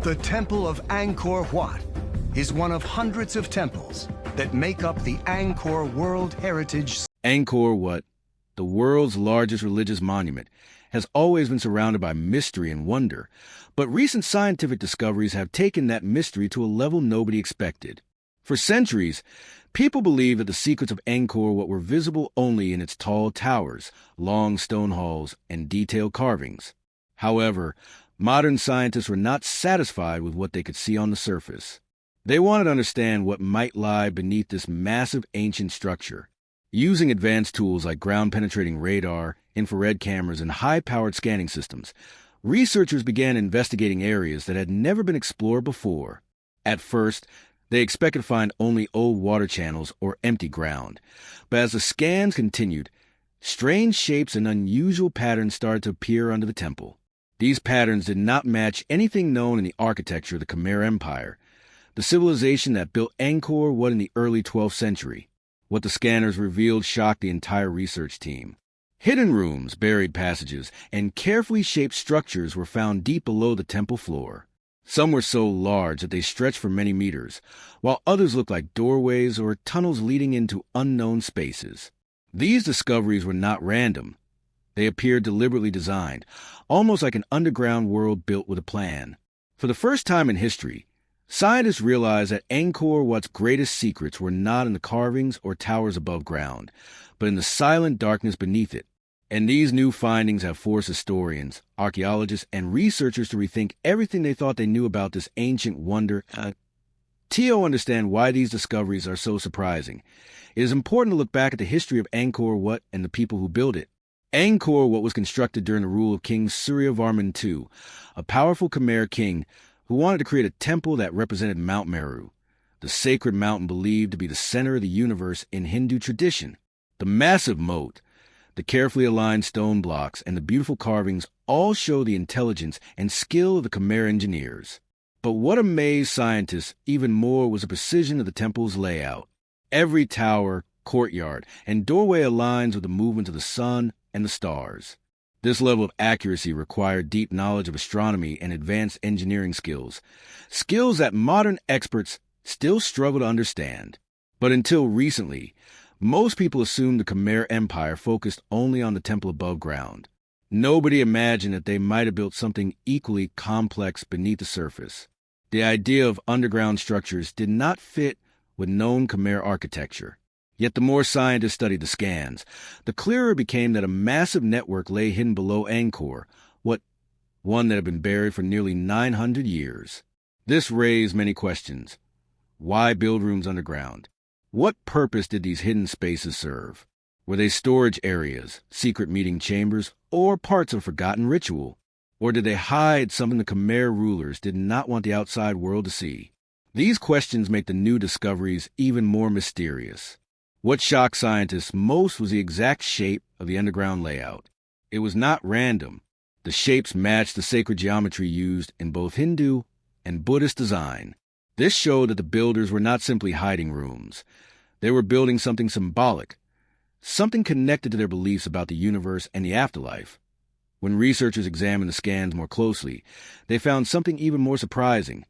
The Temple of Angkor Wat is one of hundreds of temples that make up the Angkor World Heritage. Angkor Wat, the world's largest religious monument, has always been surrounded by mystery and wonder, but recent scientific discoveries have taken that mystery to a level nobody expected. For centuries, people believed that the secrets of Angkor Wat were visible only in its tall towers, long stone halls, and detailed carvings. However, modern scientists were not satisfied with what they could see on the surface. They wanted to understand what might lie beneath this massive ancient structure. Using advanced tools like ground-penetrating radar, infrared cameras, and high-powered scanning systems, researchers began investigating areas that had never been explored before. At first, they expected to find only old water channels or empty ground. But as the scans continued, strange shapes and unusual patterns started to appear under the temple. These patterns did not match anything known in the architecture of the Khmer Empire, the civilization that built Angkor Wat in the early 12th century. What the scanners revealed shocked the entire research team. Hidden rooms, buried passages, and carefully shaped structures were found deep below the temple floor. Some were so large that they stretched for many meters, while others looked like doorways or tunnels leading into unknown spaces. These discoveries were not random. They appeared deliberately designed, almost like an underground world built with a plan. For the first time in history, scientists realized that Angkor Wat's greatest secrets were not in the carvings or towers above ground, but in the silent darkness beneath it. And these new findings have forced historians, archaeologists, and researchers to rethink everything they thought they knew about this ancient wonder. To understand why these discoveries are so surprising, it is important to look back at the history of Angkor Wat and the people who built it. Angkor Wat was constructed during the rule of King Suryavarman II, a powerful Khmer king who wanted to create a temple that represented Mount Meru, the sacred mountain believed to be the center of the universe in Hindu tradition. The massive moat, the carefully aligned stone blocks, and the beautiful carvings all show the intelligence and skill of the Khmer engineers. But what amazed scientists even more was the precision of the temple's layout. Every tower, courtyard, and doorway aligns with the movement of the sun and the stars. This level of accuracy required deep knowledge of astronomy and advanced engineering skills that modern experts still struggle to understand. But until recently, most people assumed the Khmer Empire focused only on the temple above ground. Nobody imagined that they might have built something equally complex beneath the surface. The idea of underground structures did not fit with known Khmer architecture. Yet the more scientists studied the scans, the clearer it became that a massive network lay hidden below Angkor Wat, one that had been buried for nearly 900 years. This raised many questions. Why build rooms underground? What purpose did these hidden spaces serve? Were they storage areas, secret meeting chambers, or parts of a forgotten ritual? Or did they hide something the Khmer rulers did not want the outside world to see? These questions make the new discoveries even more mysterious. What shocked scientists most was the exact shape of the underground layout. It was not random. The shapes matched the sacred geometry used in both Hindu and Buddhist design. This showed that the builders were not simply hiding rooms. They were building something symbolic, something connected to their beliefs about the universe and the afterlife. When researchers examined the scans more closely, they found something even more surprising.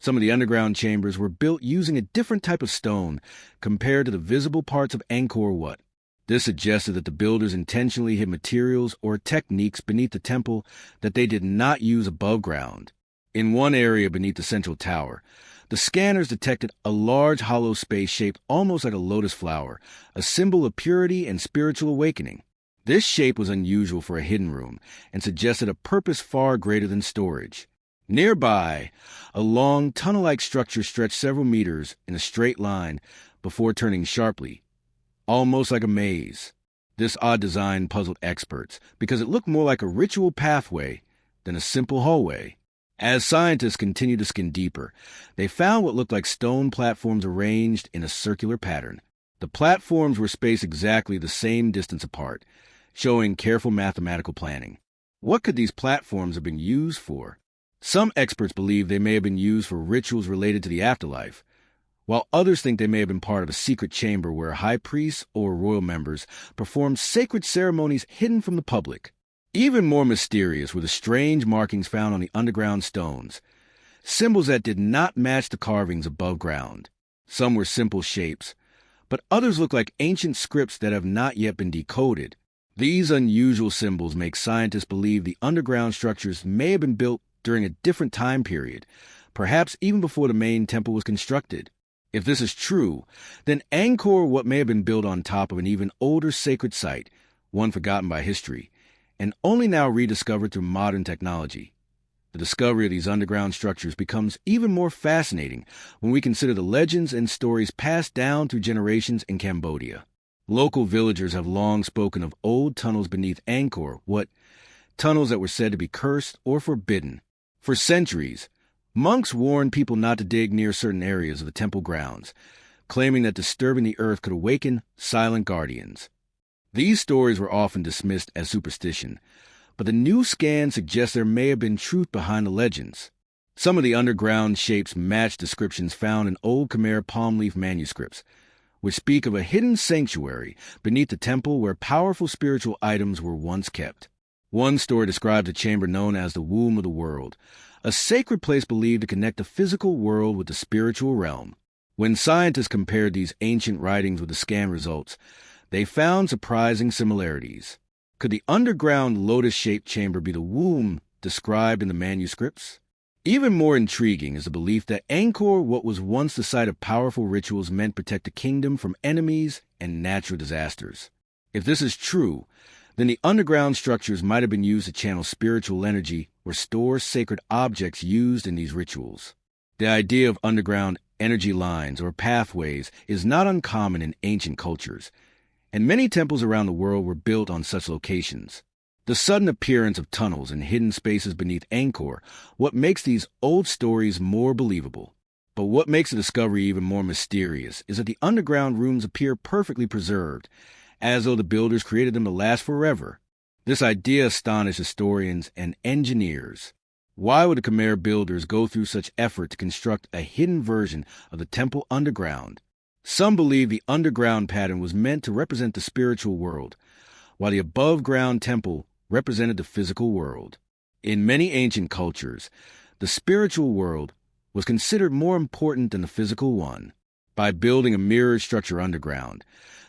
Some of the underground chambers were built using a different type of stone compared to the visible parts of Angkor Wat. This suggested that the builders intentionally hid materials or techniques beneath the temple that they did not use above ground. In one area beneath the central tower, the scanners detected a large hollow space shaped almost like a lotus flower, a symbol of purity and spiritual awakening. This shape was unusual for a hidden room and suggested a purpose far greater than storage. Nearby, a long tunnel-like structure stretched several meters in a straight line before turning sharply, almost like a maze. This odd design puzzled experts because it looked more like a ritual pathway than a simple hallway. As scientists continued to scan deeper, they found what looked like stone platforms arranged in a circular pattern. The platforms were spaced exactly the same distance apart, showing careful mathematical planning. What could these platforms have been used for? Some experts believe they may have been used for rituals related to the afterlife, while others think they may have been part of a secret chamber where high priests or royal members performed sacred ceremonies hidden from the public. Even more mysterious were the strange markings found on the underground stones. symbols that did not match the carvings above ground. Some were simple shapes, but others look like ancient scripts that have not yet been decoded. These unusual symbols make scientists believe the underground structures may have been built during a different time period, perhaps even before the main temple was constructed. If this is true, then Angkor Wat may have been built on top of an even older sacred site, one forgotten by history, and only now rediscovered through modern technology. The discovery of these underground structures becomes even more fascinating when we consider the legends and stories passed down through generations in Cambodia. Local villagers have long spoken of old tunnels beneath Angkor Wat, tunnels that were said to be cursed or forbidden. For centuries, monks warned people not to dig near certain areas of the temple grounds, claiming that disturbing the earth could awaken silent guardians. These stories were often dismissed as superstition, but the new scan suggests there may have been truth behind the legends. Some of the underground shapes match descriptions found in old Khmer palm leaf manuscripts, which speak of a hidden sanctuary beneath the temple where powerful spiritual items were once kept. One story describes a chamber known as the Womb of the World, a sacred place believed to connect the physical world with the spiritual realm. When scientists compared these ancient writings with the scan results, they found surprising similarities. Could the underground lotus-shaped chamber be the womb described in the manuscripts? Even more intriguing is the belief that Angkor Wat was once the site of powerful rituals meant to protect the kingdom from enemies and natural disasters. If this is true, then the underground structures might have been used to channel spiritual energy or store sacred objects used in these rituals. The idea of underground energy lines or pathways is not uncommon in ancient cultures, and many temples around the world were built on such locations. The sudden appearance of tunnels and hidden spaces beneath Angkor Wat makes these old stories more believable. But what makes the discovery even more mysterious is that the underground rooms appear perfectly preserved, as though the builders created them to last forever. This idea astonished historians and engineers. Why would the Khmer builders go through such effort to construct a hidden version of the temple underground? Some believe the underground pattern was meant to represent the spiritual world, while the above-ground temple represented the physical world. In many ancient cultures, the spiritual world was considered more important than the physical one. By building a mirrored structure underground,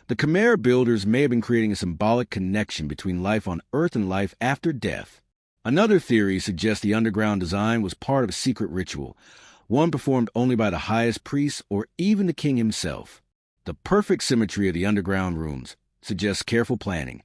the Khmer builders may have been creating a symbolic connection between life on Earth and life after death. Another theory suggests the underground design was part of a secret ritual, one performed only by the highest priests or even the king himself. The perfect symmetry of the underground rooms suggests careful planning,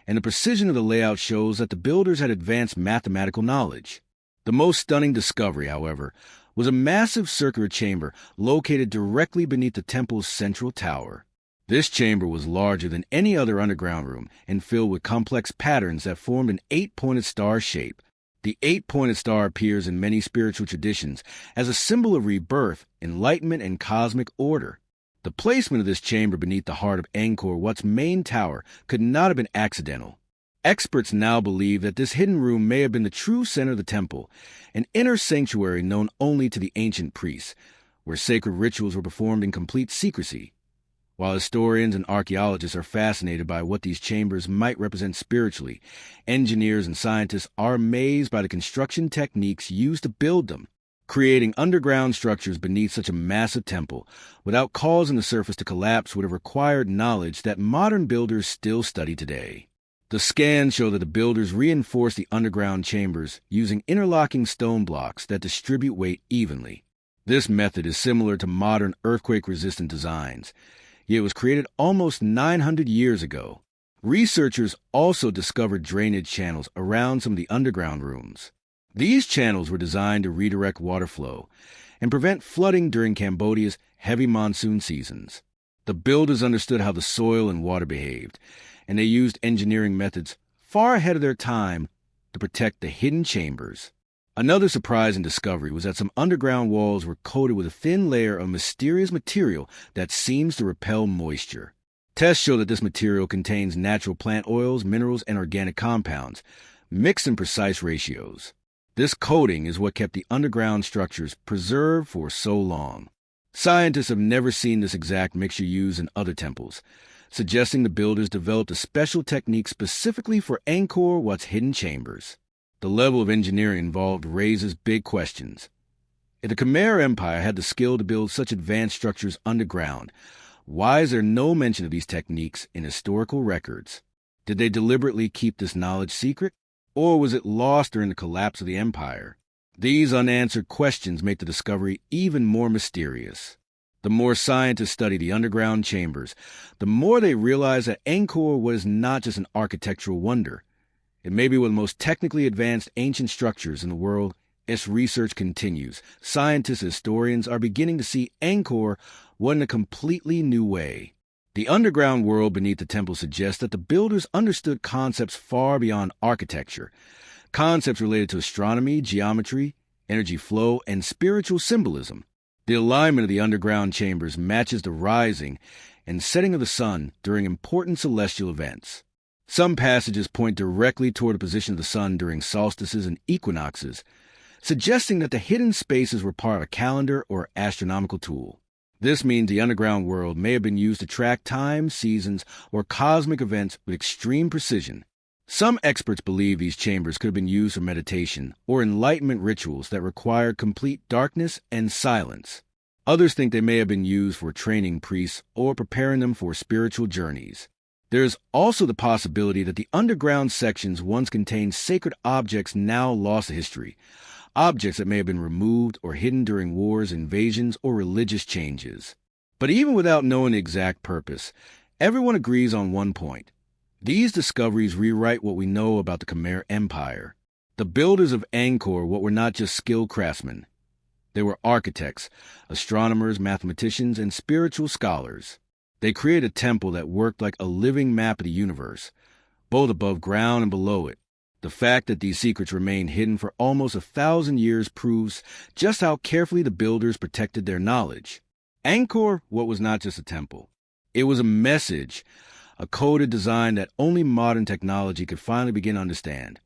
and the precision of the layout shows that the builders had advanced mathematical knowledge. The most stunning discovery, however, was a massive circular chamber located directly beneath the temple's central tower. This chamber was larger than any other underground room and filled with complex patterns that formed an 8-pointed star shape. The 8-pointed star appears in many spiritual traditions as a symbol of rebirth, enlightenment, and cosmic order. The placement of this chamber beneath the heart of Angkor Wat's main tower could not have been accidental. Experts now believe that this hidden room may have been the true center of the temple, an inner sanctuary known only to the ancient priests, where sacred rituals were performed in complete secrecy. While historians and archaeologists are fascinated by what these chambers might represent spiritually, engineers and scientists are amazed by the construction techniques used to build them. Creating underground structures beneath such a massive temple without causing the surface to collapse would have required knowledge that modern builders still study today. The scans show that the builders reinforced the underground chambers using interlocking stone blocks that distribute weight evenly. This method is similar to modern earthquake-resistant designs, yet it was created almost 900 years ago. Researchers also discovered drainage channels around some of the underground rooms. These channels were designed to redirect water flow and prevent flooding during Cambodia's heavy monsoon seasons. The builders understood how the soil and water behaved, and they used engineering methods far ahead of their time to protect the hidden chambers. Another surprising discovery was that some underground walls were coated with a thin layer of mysterious material that seems to repel moisture. Tests show that this material contains natural plant oils, minerals, and organic compounds, mixed in precise ratios. This coating is what kept the underground structures preserved for so long. Scientists have never seen this exact mixture used in other temples, suggesting the builders developed a special technique specifically for Angkor Wat's hidden chambers. The level of engineering involved raises big questions. If the Khmer Empire had the skill to build such advanced structures underground, why is there no mention of these techniques in historical records? Did they deliberately keep this knowledge secret, or was it lost during the collapse of the empire? These unanswered questions make the discovery even more mysterious. The more scientists study the underground chambers, the more they realize that Angkor was not just an architectural wonder. It may be one of the most technically advanced ancient structures in the world. As research continues, scientists and historians are beginning to see Angkor in a completely new way. The underground world beneath the temple suggests that the builders understood concepts far beyond architecture, concepts related to astronomy, geometry, energy flow, and spiritual symbolism. The alignment of the underground chambers matches the rising and setting of the sun during important celestial events. Some passages point directly toward the position of the sun during solstices and equinoxes, suggesting that the hidden spaces were part of a calendar or astronomical tool. This means the underground world may have been used to track time, seasons, or cosmic events with extreme precision. Some experts believe these chambers could have been used for meditation or enlightenment rituals that required complete darkness and silence. Others think they may have been used for training priests or preparing them for spiritual journeys. There is also the possibility that the underground sections once contained sacred objects now lost to history, objects that may have been removed or hidden during wars, invasions, or religious changes. But even without knowing the exact purpose, everyone agrees on one point. These discoveries rewrite what we know about the Khmer Empire. The builders of Angkor were not just skilled craftsmen. They were architects, astronomers, mathematicians, and spiritual scholars. They created a temple that worked like a living map of the universe, both above ground and below it. The fact that these secrets remained hidden for almost 1,000 years proves just how carefully the builders protected their knowledge. Angkor Wat was not just a temple. It was a message, a coded design that only modern technology could finally begin to understand.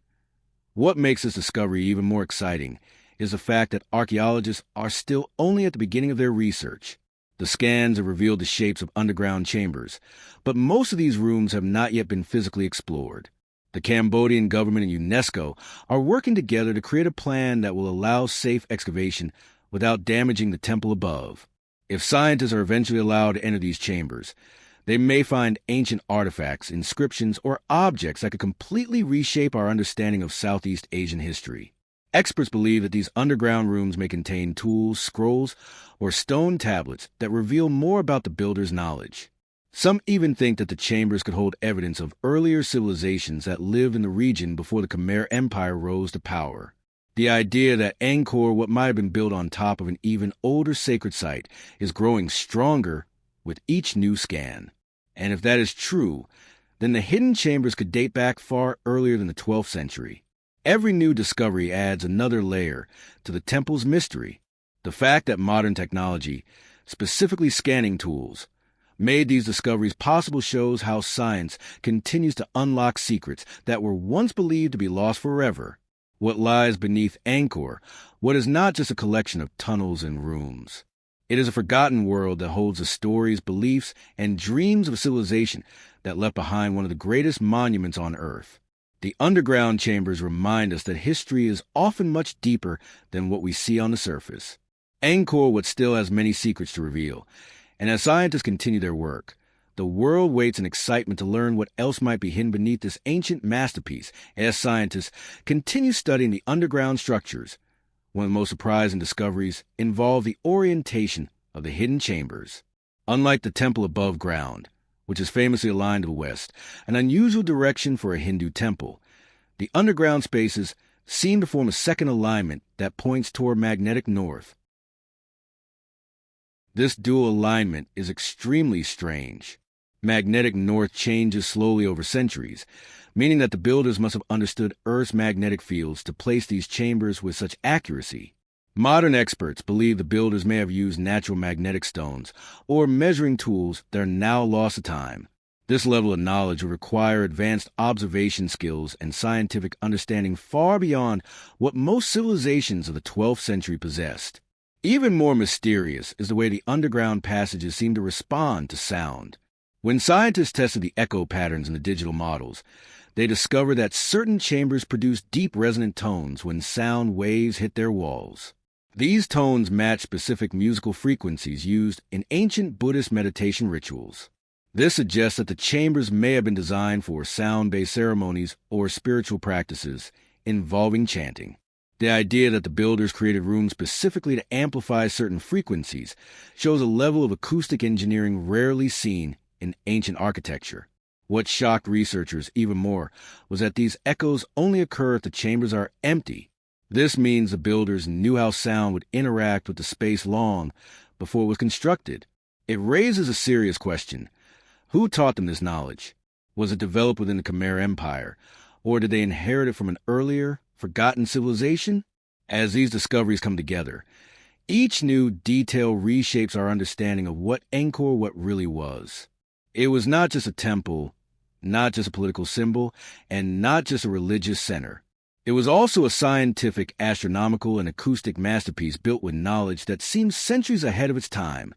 What makes this discovery even more exciting is the fact that archaeologists are still only at the beginning of their research. The scans have revealed the shapes of underground chambers, but most of these rooms have not yet been physically explored. The Cambodian government and UNESCO are working together to create a plan that will allow safe excavation without damaging the temple above. If scientists are eventually allowed to enter these chambers, they may find ancient artifacts, inscriptions, or objects that could completely reshape our understanding of Southeast Asian history. Experts believe that these underground rooms may contain tools, scrolls, or stone tablets that reveal more about the builders' knowledge. Some even think that the chambers could hold evidence of earlier civilizations that lived in the region before the Khmer Empire rose to power. The idea that Angkor Wat might have been built on top of an even older sacred site is growing stronger with each new scan. And if that is true, then the hidden chambers could date back far earlier than the 12th century. Every new discovery adds another layer to the temple's mystery. The fact that modern technology, specifically scanning tools, made these discoveries possible shows how science continues to unlock secrets that were once believed to be lost forever. What lies beneath Angkor Wat is not just a collection of tunnels and rooms. It is a forgotten world that holds the stories, beliefs, and dreams of a civilization that left behind one of the greatest monuments on Earth. The underground chambers remind us that history is often much deeper than what we see on the surface. Angkor Wat still has many secrets to reveal, and as scientists continue their work, the world waits in excitement to learn what else might be hidden beneath this ancient masterpiece. As scientists continue studying the underground structures, one of the most surprising discoveries involved the orientation of the hidden chambers. Unlike the temple above ground, which is famously aligned to the west, an unusual direction for a Hindu temple, the underground spaces seem to form a second alignment that points toward magnetic north. This dual alignment is extremely strange. Magnetic north changes slowly over centuries, meaning that the builders must have understood Earth's magnetic fields to place these chambers with such accuracy. Modern experts believe the builders may have used natural magnetic stones or measuring tools that are now lost to time. This level of knowledge will require advanced observation skills and scientific understanding far beyond what most civilizations of the 12th century possessed. Even more mysterious is the way the underground passages seem to respond to sound. When scientists tested the echo patterns in the digital models, they discovered that certain chambers produce deep resonant tones when sound waves hit their walls. These tones match specific musical frequencies used in ancient Buddhist meditation rituals. This suggests that the chambers may have been designed for sound-based ceremonies or spiritual practices involving chanting. The idea that the builders created rooms specifically to amplify certain frequencies shows a level of acoustic engineering rarely seen in ancient architecture. What shocked researchers even more was that these echoes only occur if the chambers are empty. This means the builders knew how sound would interact with the space long before it was constructed. It raises a serious question. Who taught them this knowledge? Was it developed within the Khmer Empire, or did they inherit it from an earlier, forgotten civilization? As these discoveries come together, each new detail reshapes our understanding of what Angkor Wat really was. It was not just a temple, not just a political symbol, and not just a religious center. It was also a scientific, astronomical, and acoustic masterpiece built with knowledge that seemed centuries ahead of its time.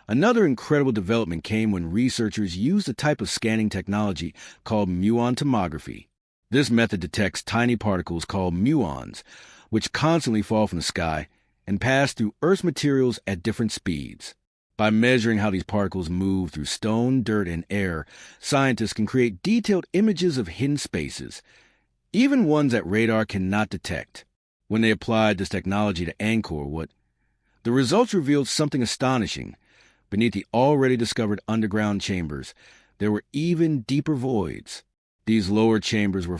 Another incredible development came when researchers used a type of scanning technology called muon tomography. This method detects tiny particles called muons, which constantly fall from the sky and pass through Earth's materials at different speeds. By measuring how these particles move through stone, dirt, and air, scientists can create detailed images of hidden spaces, even ones that radar cannot detect. When they applied this technology to Angkor Wat, the results revealed something astonishing. Beneath the already discovered underground chambers, there were even deeper voids. These lower chambers were